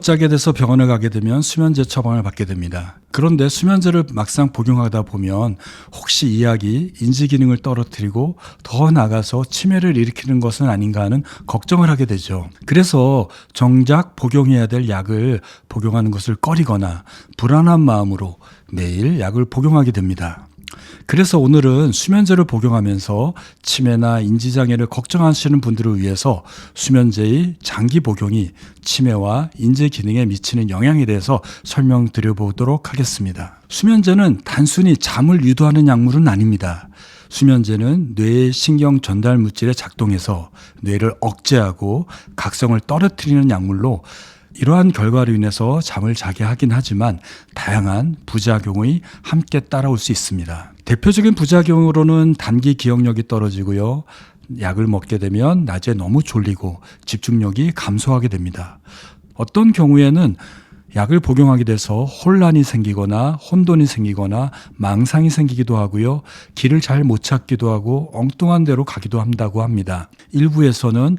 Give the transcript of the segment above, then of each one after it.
못 자게 돼서 병원에 가게 되면 수면제 처방을 받게 됩니다. 그런데 수면제를 막상 복용하다 보면 혹시 이 약이 인지 기능을 떨어뜨리고 더 나아가서 치매를 일으키는 것은 아닌가 하는 걱정을 하게 되죠. 그래서 정작 복용해야 될 약을 복용하는 것을 꺼리거나 불안한 마음으로 매일 약을 복용하게 됩니다. 그래서 오늘은 수면제를 복용하면서 치매나 인지장애를 걱정하시는 분들을 위해서 수면제의 장기 복용이 치매와 인지 기능에 미치는 영향에 대해서 설명드려보도록 하겠습니다. 수면제는 단순히 잠을 유도하는 약물은 아닙니다. 수면제는 뇌의 신경 전달 물질에 작동해서 뇌를 억제하고 각성을 떨어뜨리는 약물로 이러한 결과로 인해서 잠을 자게 하긴 하지만 다양한 부작용이 함께 따라올 수 있습니다. 대표적인 부작용으로는 단기 기억력이 떨어지고요. 약을 먹게 되면 낮에 너무 졸리고 집중력이 감소하게 됩니다. 어떤 경우에는 약을 복용하게 돼서 혼란이 생기거나 혼돈이 생기거나 망상이 생기기도 하고요. 길을 잘 못 찾기도 하고 엉뚱한 데로 가기도 한다고 합니다. 일부에서는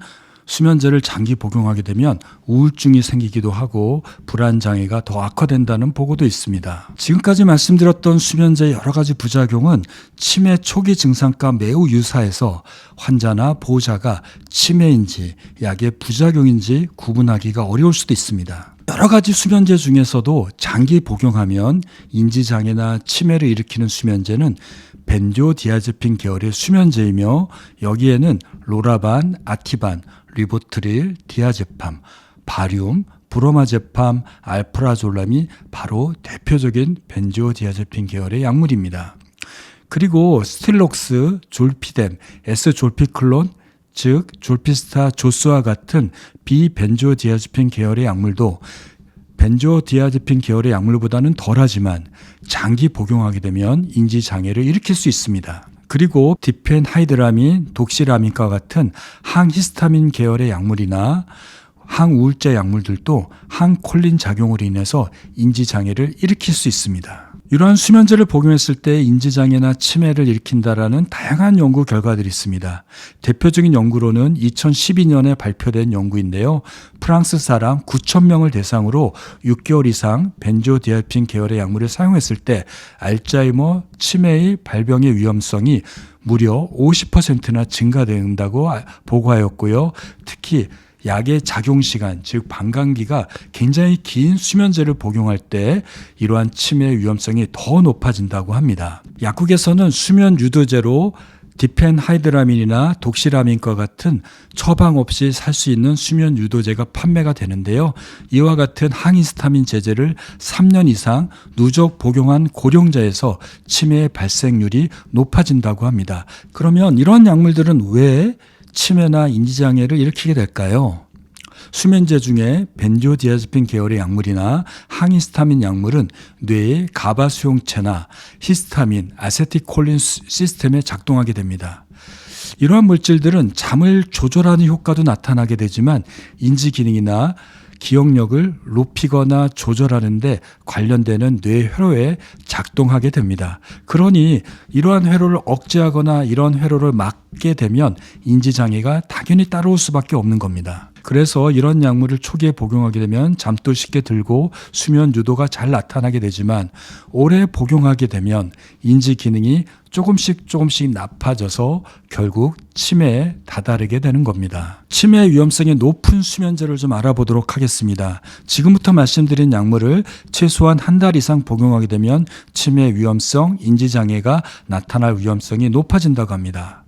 수면제를 장기 복용하게 되면 우울증이 생기기도 하고 불안장애가 더 악화된다는 보고도 있습니다. 지금까지 말씀드렸던 수면제의 여러 가지 부작용은 치매 초기 증상과 매우 유사해서 환자나 보호자가 치매인지 약의 부작용인지 구분하기가 어려울 수도 있습니다. 여러 가지 수면제 중에서도 장기 복용하면 인지장애나 치매를 일으키는 수면제는 벤조디아제핀 계열의 수면제이며 여기에는 로라반, 아티반, 리보트릴, 디아제팜, 바륨, 브로마제팜, 알프라졸람이 바로 대표적인 벤조디아제핀 계열의 약물입니다. 그리고 스틸록스, 졸피뎀, S졸피클론, 즉 졸피스타 조스와 같은 비벤조디아제핀 계열의 약물도 벤조디아제핀 계열의 약물보다는 덜하지만 장기 복용하게 되면 인지장애를 일으킬 수 있습니다. 그리고 디펜하이드라민, 독시라민과 같은 항히스타민 계열의 약물이나 항우울제 약물들도 항콜린 작용으로 인해서 인지장애를 일으킬 수 있습니다. 이러한 수면제를 복용했을 때 인지장애나 치매를 일으킨다라는 다양한 연구 결과들이 있습니다. 대표적인 연구로는 2012년에 발표된 연구인데요. 프랑스 사람 9,000명을 대상으로 6개월 이상 벤조디아ze핀 계열의 약물을 사용했을 때 알츠하이머, 치매의 발병의 위험성이 무려 50%나 증가된다고 보고하였고요. 특히 약의 작용시간, 즉 방광기가 굉장히 긴 수면제를 복용할 때 이러한 치매 위험성이 더 높아진다고 합니다. 약국에서는 수면 유도제로 디펜하이드라민이나 독시라민과 같은 처방 없이 살 수 있는 수면 유도제가 판매가 되는데요. 이와 같은 항히스타민 제제를 3년 이상 누적 복용한 고령자에서 치매의 발생률이 높아진다고 합니다. 그러면 이런 약물들은 왜 치매나 인지장애를 일으키게 될까요? 수면제 중에 벤조디아제핀 계열의 약물이나 항히스타민 약물은 뇌의 가바 수용체나 히스타민, 아세틸콜린 시스템에 작동하게 됩니다. 이러한 물질들은 잠을 조절하는 효과도 나타나게 되지만 인지 기능이나 기억력을 높이거나 조절하는 데 관련되는 뇌 회로에 작동하게 됩니다. 그러니 이러한 회로를 억제하거나 이런 회로를 막게 되면 인지장애가 당연히 따라올 수밖에 없는 겁니다. 그래서 이런 약물을 초기에 복용하게 되면 잠도 쉽게 들고 수면 유도가 잘 나타나게 되지만 오래 복용하게 되면 인지 기능이 조금씩 나빠져서 결국 치매에 다다르게 되는 겁니다. 치매 위험성이 높은 수면제를 좀 알아보도록 하겠습니다. 지금부터 말씀드린 약물을 최소한 한 달 이상 복용하게 되면 치매 위험성, 인지장애가 나타날 위험성이 높아진다고 합니다.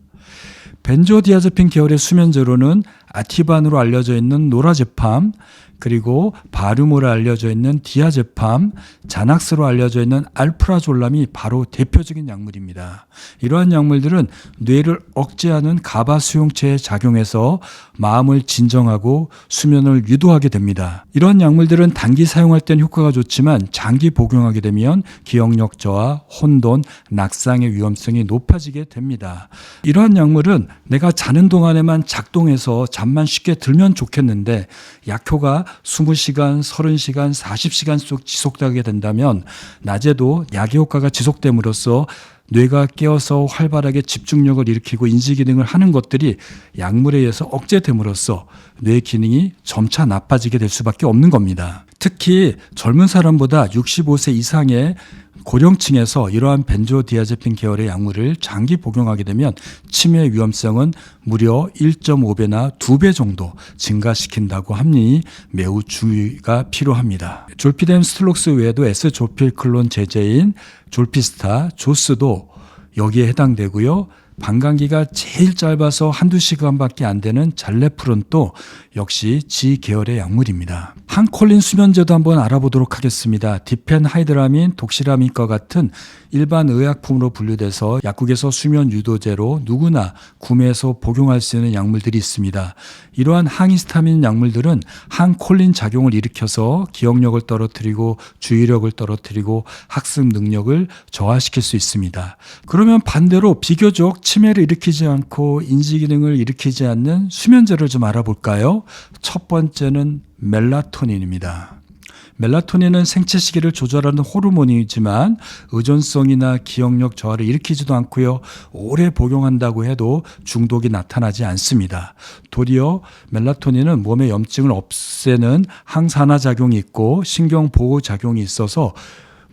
벤조디아제핀 계열의 수면제로는 아티반으로 알려져 있는 노라제팜, 그리고 바륨으로 알려져 있는 디아제팜, 자낙스로 알려져 있는 알프라졸람이 바로 대표적인 약물입니다. 이러한 약물들은 뇌를 억제하는 가바 수용체에 작용해서 마음을 진정하고 수면을 유도하게 됩니다. 이러한 약물들은 단기 사용할 땐 효과가 좋지만 장기 복용하게 되면 기억력 저하, 혼돈, 낙상의 위험성이 높아지게 됩니다. 이러한 약물은 내가 자는 동안에만 작동해서 잠만 쉽게 들면 좋겠는데 약효가 20시간, 30시간, 40시간 속 지속되게 된다면 낮에도 약의 효과가 지속됨으로써 뇌가 깨어서 활발하게 집중력을 일으키고 인지 기능을 하는 것들이 약물에 의해서 억제됨으로써 뇌 기능이 점차 나빠지게 될 수밖에 없는 겁니다. 특히 젊은 사람보다 65세 이상의 고령층에서 이러한 벤조디아제핀 계열의 약물을 장기 복용하게 되면 치매 위험성은 무려 1.5배나 2배 정도 증가시킨다고 하니 매우 주의가 필요합니다. 졸피뎀 스틸록스 외에도 S조필클론 제제인 졸피스타, 조스도 여기에 해당되고요. 방광기가 제일 짧아서 한두 시간밖에 안 되는 잘레프론도 역시 G 계열의 약물입니다. 항콜린 수면제도 한번 알아보도록 하겠습니다. 디펜하이드라민, 독시라민과 같은 일반 의약품으로 분류돼서 약국에서 수면 유도제로 누구나 구매해서 복용할 수 있는 약물들이 있습니다. 이러한 항히스타민 약물들은 항콜린 작용을 일으켜서 기억력을 떨어뜨리고 주의력을 떨어뜨리고 학습 능력을 저하시킬 수 있습니다. 그러면 반대로 비교적 치매를 일으키지 않고 인지 기능을 일으키지 않는 수면제를 좀 알아볼까요? 첫 번째는 멜라토닌입니다. 멜라토닌은 생체 시계를 조절하는 호르몬이지만 의존성이나 기억력 저하를 일으키지도 않고요. 오래 복용한다고 해도 중독이 나타나지 않습니다. 도리어 멜라토닌은 몸의 염증을 없애는 항산화 작용이 있고 신경 보호 작용이 있어서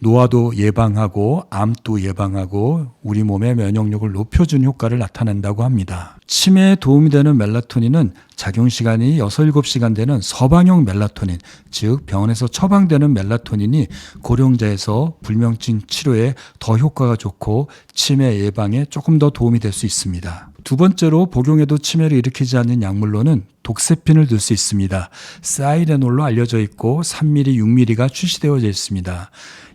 노화도 예방하고 암도 예방하고 우리 몸의 면역력을 높여주는 효과를 나타낸다고 합니다. 치매에 도움이 되는 멜라토닌은 작용시간이 6, 7시간 되는 서방용 멜라토닌, 즉 병원에서 처방되는 멜라토닌이 고령자에서 불면증 치료에 더 효과가 좋고 치매 예방에 조금 더 도움이 될 수 있습니다. 두 번째로 복용해도 치매를 일으키지 않는 약물로는 독세핀을 들 수 있습니다. 사이레놀로 알려져 있고 3mg, 6mg가 출시되어져 있습니다.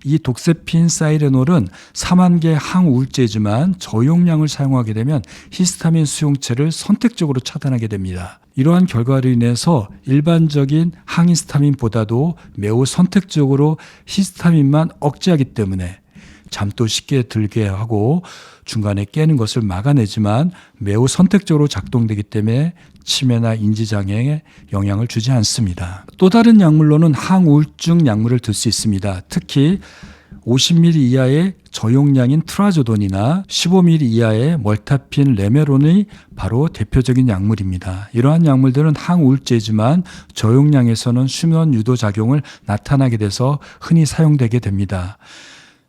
이 독세핀 사이레놀은 삼환계 항우울제지만 저용량을 사용하게 되면 히스타민 수용체를 선택적으로 차단하게 됩니다. 이러한 결과로 인해서 일반적인 항히스타민보다도 매우 선택적으로 히스타민만 억제하기 때문에 잠도 쉽게 들게 하고 중간에 깨는 것을 막아내지만 매우 선택적으로 작동되기 때문에 치매나 인지장애에 영향을 주지 않습니다. 또 다른 약물로는 항우울증 약물을 들 수 있습니다. 특히 50ml 이하의 저용량인 트라조돈이나 15ml 이하의 멀타핀 레메론이 바로 대표적인 약물입니다. 이러한 약물들은 항우울제지만 저용량에서는 수면 유도 작용을 나타나게 돼서 흔히 사용되게 됩니다.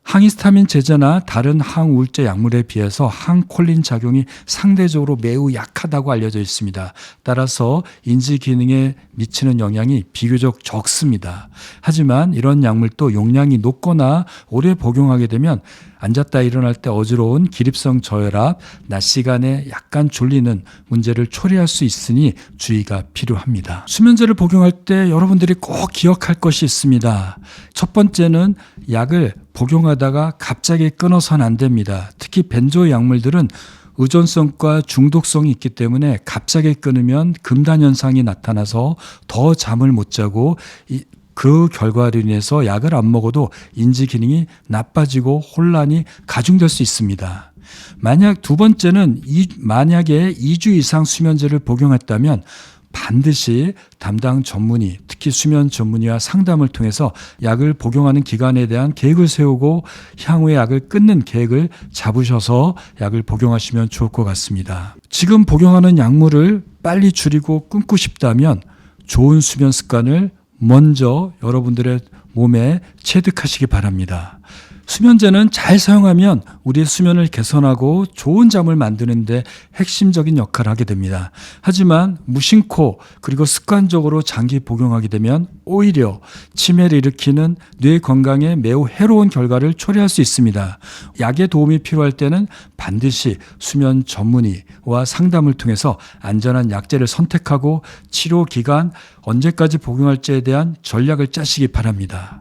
항히스타민 제제나 다른 항우울제 약물에 비해서 항콜린 작용이 상대적으로 매우 약하다고 알려져 있습니다. 따라서 인지 기능에 미치는 영향이 비교적 적습니다. 하지만 이런 약물도 용량이 높거나 오래 복용하게 되면 앉았다 일어날 때 어지러운 기립성 저혈압, 낮 시간에 약간 졸리는 문제를 초래할 수 있으니 주의가 필요합니다. 수면제를 복용할 때 여러분들이 꼭 기억할 것이 있습니다. 첫 번째는 약을 복용하다가 갑자기 끊어서는 안 됩니다. 특히 벤조 약물들은 의존성과 중독성이 있기 때문에 갑자기 끊으면 금단 현상이 나타나서 더 잠을 못 자고 그 결과로 인해서 약을 안 먹어도 인지 기능이 나빠지고 혼란이 가중될 수 있습니다. 만약 두 번째는 만약에 2주 이상 수면제를 복용했다면 반드시 담당 전문의, 특히 수면 전문의와 상담을 통해서 약을 복용하는 기간에 대한 계획을 세우고 향후에 약을 끊는 계획을 잡으셔서 약을 복용하시면 좋을 것 같습니다. 지금 복용하는 약물을 빨리 줄이고 끊고 싶다면 좋은 수면 습관을 먼저 여러분들의 몸에 체득하시기 바랍니다. 수면제는 잘 사용하면 우리의 수면을 개선하고 좋은 잠을 만드는 데 핵심적인 역할을 하게 됩니다. 하지만 무심코 그리고 습관적으로 장기 복용하게 되면 오히려 치매를 일으키는 뇌 건강에 매우 해로운 결과를 초래할 수 있습니다. 약의 도움이 필요할 때는 반드시 수면 전문의와 상담을 통해서 안전한 약제를 선택하고 치료 기간 언제까지 복용할지에 대한 전략을 짜시기 바랍니다.